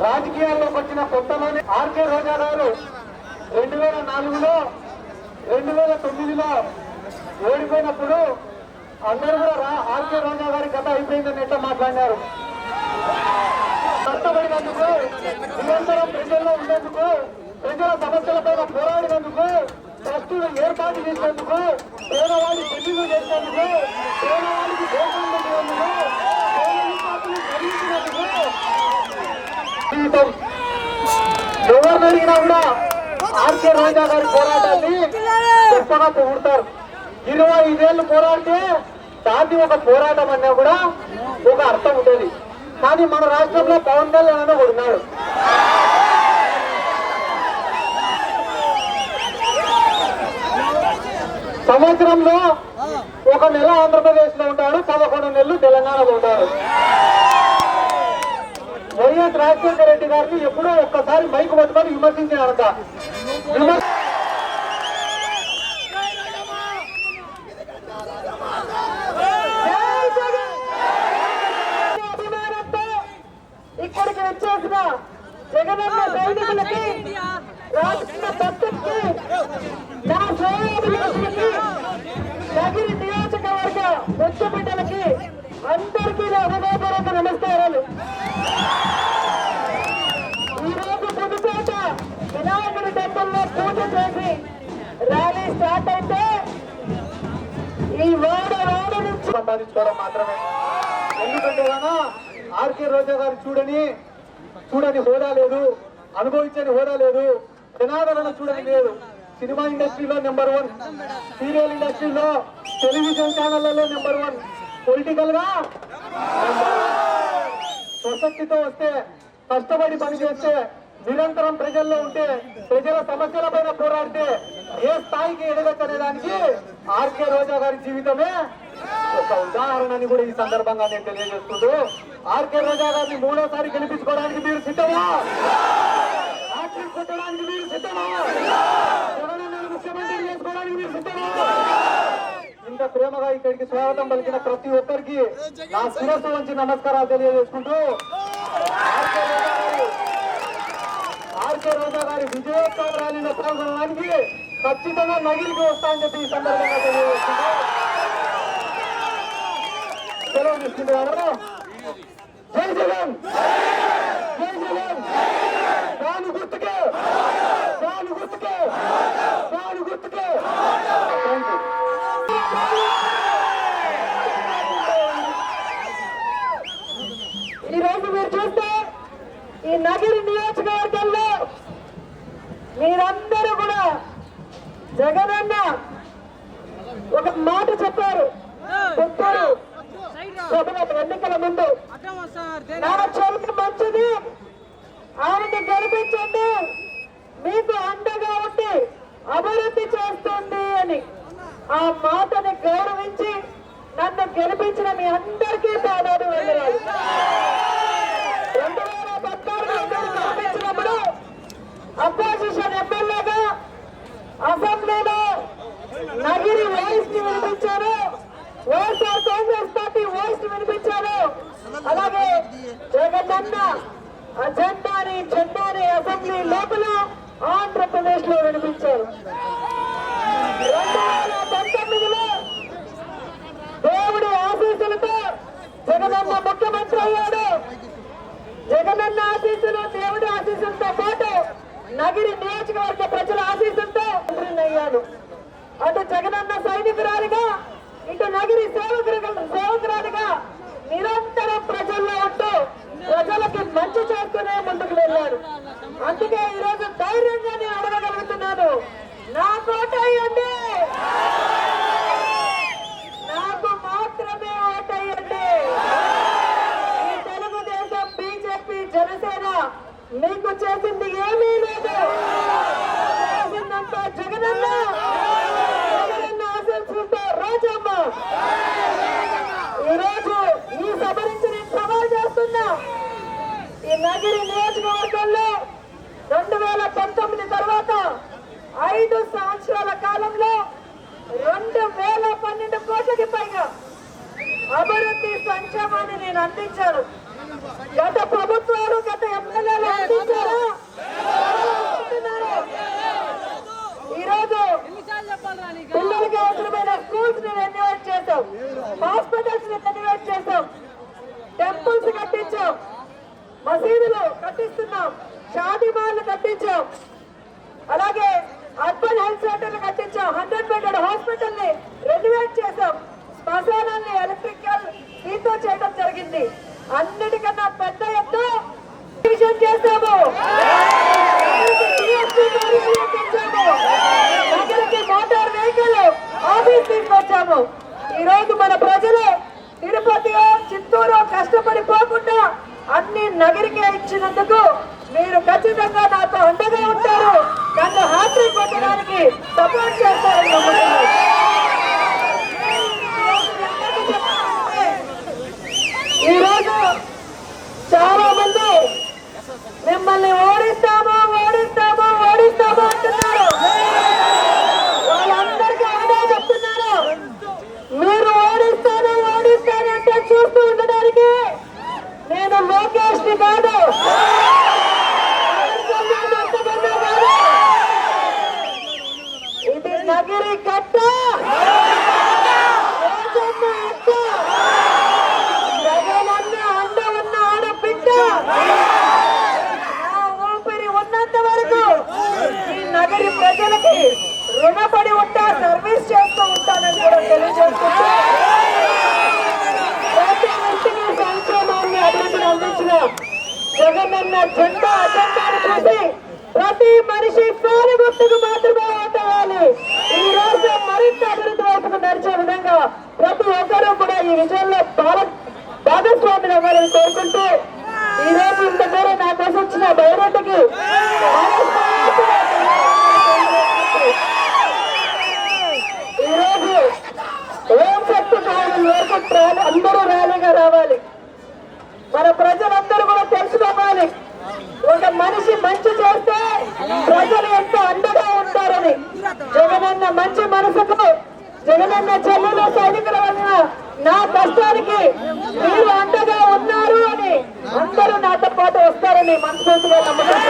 రాజకీయాల్లోకి వచ్చిన కొత్తలోనే ఆర్కే రోజా గారు 2004లో 2009లో ఓడిపోయినప్పుడు అందరూ కూడా ఆర్కే రోజా గారి కథ అయిపోయిందని ఎట్లా మాట్లాడినారు. కష్టపడినందుకు, నిరంతరం ప్రజల్లో ఉండేందుకు, ప్రజల సమస్యలపైన పోరాడినందుకు, ట్రస్టులు ఏర్పాటు చేసినందుకు, పేదవాడి పెళ్లిలు చేసినందుకు, పేదవాడికి దేశం పెట్టినందుకు, ఎవరిని అడిగినా కూడా ఆర్కే రోజా గారి పోరాటాన్ని గొప్పగా పొగుడతారు. 25 ఏళ్ళు పోరాడితే దాన్ని ఒక పోరాటం అన్నా కూడా ఒక అర్థం ఉండేది. కానీ మన రాష్ట్రంలో పవన్ కళ్యాణ్ అన్న ఉన్నాడు. సంవత్సరంలో 1 నెల ఆంధ్రప్రదేశ్ లో ఉంటాడు, 11 నెలలు తెలంగాణలో ఉంటాడు. వైఎస్ రాజశేఖర రెడ్డి గారిని ఎప్పుడో ఒక్కసారి మైకు పట్టుకొని విమర్శించారంట. ఇక్కడికి వచ్చేసిన జగనన్న సైనికులకి, రాష్ట్ర భక్తులకి, నా సోదరులకి, నగిరి నియోజకవర్గ ముచ్చ బిడ్డలకి అందరికీ నా హృదయపూర్వక నమస్కారాలు. ఈరోజు పుదుపేట వినాయకుడి టెంపుల్లో పూజ చేసి ర్యాలీ స్టార్ట్ అయితే ఈ వాడ నుంచి సంపాదించుకోవడం మాత్రమే. ఎందుకంటే ఆర్కే రోజా గారు చూడని హోదా లేదు, అనుభవించని హోదా లేదు, జనాదరణ చూడని లేదు. సినిమా ఇండస్ట్రీలో నెంబర్ 1, సీరియల్ ఇండస్ట్రీలో, టెలివిజన్ ఛానళ్లలో నెంబర్ 1, పొలిటికల్ గా స్వశక్తితో వస్తే, కష్టపడి పని చేస్తే, నిరంతరం ప్రజల్లో ఉంటే, ప్రజల సమస్యల పైన పోరాడితే ఏ స్థాయికి ఎదగచ్చనే దానికి ఆర్కే రోజా గారి జీవితమే ఒక ఉదాహరణని కూడా ఈ సందర్భంగా నేను తెలియజేస్తుంటూ, ఆర్కే రోజా గారిని 3వ సారి గెలిపించుకోవడానికి మీరు సిద్ధమా? కొట్టడానికి మీరు సిద్ధమా? జగనన్నను ముఖ్యమంత్రి చేసుకోవడానికి మీరు సిద్ధమా? ఇంత ప్రేమగా ఇక్కడికి స్వాగతం పలికిన ప్రతి ఒక్కరికి నా శిరస్సు వంచి నమస్కారాలు తెలియజేసుకుంటూ, ఆర్కే రోజా గారి విజయోత్సవ ర్యాలీలో పాల్గొనడానికి ఖచ్చితంగా నగిరికి వస్తామని చెప్పి ఈ సందర్భంగా తెలియజేసుకుంటూ సెలవు తీసుకుంటున్నారు. జై జగన్, జై జగన్, దాని గుర్తుకే, దాని గుర్తుకే, దాని గుర్తుకే. ఈరోజు మీరు చూస్తే ఈ నగిరి నియోజకవర్గంలో మీరందరూ కూడా జగనన్న ఒక మాట చెప్పారు ఎన్నికల ముందు, నా చెవికి మంచిది, ఆయన్ని గెలిపించండి, మీకు అండగా ఉండి అభివృద్ధి చేస్తుంది అని. ఆ మాటని గౌరవించి నన్ను గెలిపించిన మీ అందరికీ పాదాలు వందనాలు. 2014లో గెలిపించినప్పుడు అపోజిషన్ ఎమ్మెల్యేగా అసెంబ్లీలో నగిరి వాయిస్ ని వినిపించారు, వైఎస్ఆర్ కాంగ్రెస్ పార్టీ వాయిస్ ని వినిపించారు. అలాగే జగనన్న జెండాని అసెంబ్లీ లోపల ఆంధ్రప్రదేశ్ లో వినిపించారు. 2019లో దేవుడి ఆశీస్సులతో జగనన్న ముఖ్యమంత్రి అయ్యాడు. జగనన్న ఆశీస్సులు, దేవుడి ఆశీస్సులతో పాటు నగిరి నియోజకవర్గ ప్రజల ఆశీస్సులతో మంత్రిని అయ్యాడు. అటు జగనన్న సైనికురాలిగా, ఇటు నగిరి సేవకురాలిగా నిరంతరం ప్రజల్లో ఉంటూ ప్రజలకి మంచి చేస్తూనే ముందుకు వెళ్ళాడు. అందుకే ఈరోజు ధైర్యంగా నేను అడగగలుగుతున్నాను, నా కోటయ్యండి, నాకు మాత్రమే ఓటయ్యండి. ఈ తెలుగుదేశం, బీజేపీ, జనసేన మీకు చేసింది ఏమీ లేదు. చేసిందంతా జగనన్న ఆశిస్తుంటే రాజమ్మ. ఈరోజు ఈ సభ నుంచి నేను సవాల్ చేస్తున్నా, ఈ నగిరి నియోజకవర్గంలో 2019 తర్వాత 5 సంవత్సరాల కాలంలో 2012 కోట్లకి పైగా అభివృద్ధి సంక్షేమాన్ని నేను అందించాను. గత ప్రభుత్వాలు గత ఎమ్మెల్యేలు అందించారా? ఈరోజు పిల్లలకి అవసరమైన స్కూల్స్ ని రెన్యువేట్ చేశాం, హాస్పిటల్స్ ని రెన్యువేట్ చేశాం, టెంపుల్స్ కట్టించాం, మసీదులు కట్టిస్తున్నాం, షాదీ మాల్లు కట్టించాం, అలాగే అర్బన్ హెల్త్ సెంటర్లు కట్టించాం, 100 బెడెడ్ హాస్పిటల్ ని రెన్యువేట్ చేశాం, శ్మశానాన్ని ఎలక్ట్రికల్ దీంతో చేయడం జరిగింది. అన్నిటికన్నా పెద్ద ఎత్తు చేశాము, నగరికి మోటార్ వెహికల్ ఆఫీస్ తీసుకొచ్చాము. ఈ రోజు మన ప్రజలు తిరుపతి చిత్తూరు కష్టపడిపోకుండా అన్ని నగరికే ఇచ్చినందుకు మీరు ఖచ్చితంగా నాతో అండగా ఉంటారు, నన్ను హ్యాట్రిక్ కొట్టడానికి సపోర్ట్ చేస్తారని నమ్ముతున్నాను. ఈరోజు చాలా మంది మిమ్మల్ని ఓడిస్తాము ఓడిస్తాము ఓడిస్తాము అంటున్నారు. వాళ్ళందరికీ ఒకటే చెప్తున్నారు, మీరు ఓడిస్తాను ఓడిస్తాను అంటే చూస్తూ ఉండడానికి నేను లోకేష్ ని కాదు, ఇది నగిరి కట్ట, జగనన్న అండ ఉన్న ఆడబిడ్డ. ఊపిరి ఉన్నంత వరకు ఈ నగరి ప్రజలకి రుణపడి ఉంటా, సర్వీస్ చేస్తూ ఉంటానని కూడా తెలియజేస్తున్నా. ప్రతి వ్యక్తికి సంక్షేమాన్ని అభివృద్ధిని అందించిన జగనన్న జెండా అజెండాను చూసి ప్రతి మనిషి ఫ్యాన్ గుర్తుకు మాత్రమే ఓటేయాలి. ఈ రోజు మరింత అభివృద్ధి వైపుకు నడిచే విధంగా ప్రతి ఒక్కరూ కూడా ఈ విజయంలో భాగస్వామిని అవ్వాలని కోరుకుంటూ ఈ రోజు ఇంత మేర నా కోసం వచ్చిన బైరెడ్డికి ఈరోజు ఓం శక్తి వరకు అందరూ ర్యాలీగా రావాలి. మన ప్రజలందరూ కూడా తెలుసుకోవాలి, ఒక మనిషి మంచి చేస్తే ప్రజలు ఎంతో అండగా ఉంటారని. జగనన్న మంచి మనసుకు, జగనన్న చెల్లెలు సైనికుల వలన నా కష్టానికి మీరు అండగా ఉన్నారు అని అందరూ నాతో పాటు వస్తారని మనస్ఫూర్తిగా నమ్మకం.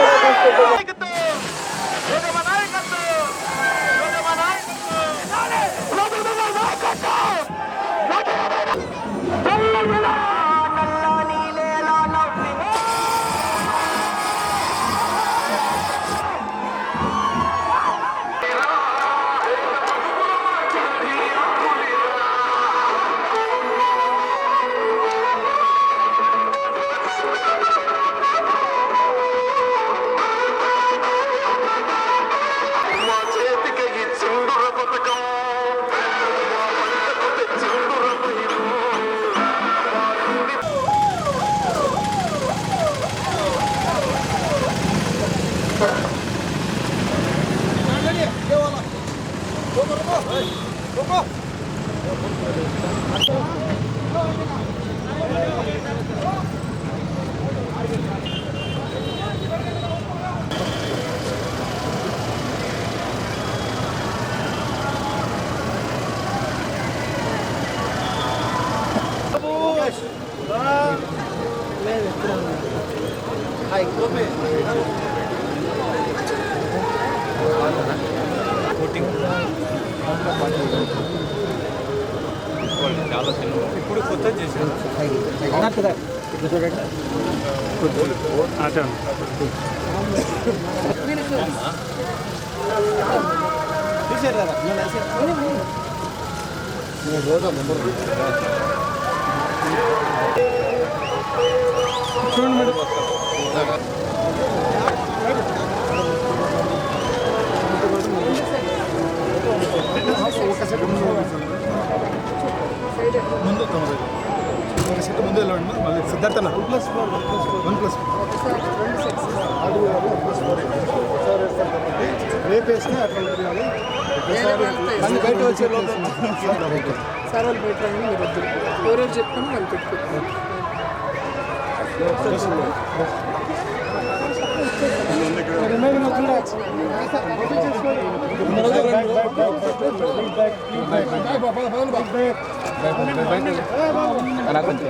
చాలా ఇప్పుడు కొత్త చేశారు. ముందు ఒక సెట్ ముందు వెళ్ళండి, మళ్ళీ సిద్ధార్థ 1+1+1+1 రేపు వేస్తే అట్లా బయట వచ్చే లోపల సార్ వాళ్ళు బయట మీరు వద్దు, ఎవరెవరు చెప్పుకొని వాళ్ళు పెట్టుకుంటారు. అలా కొంచెం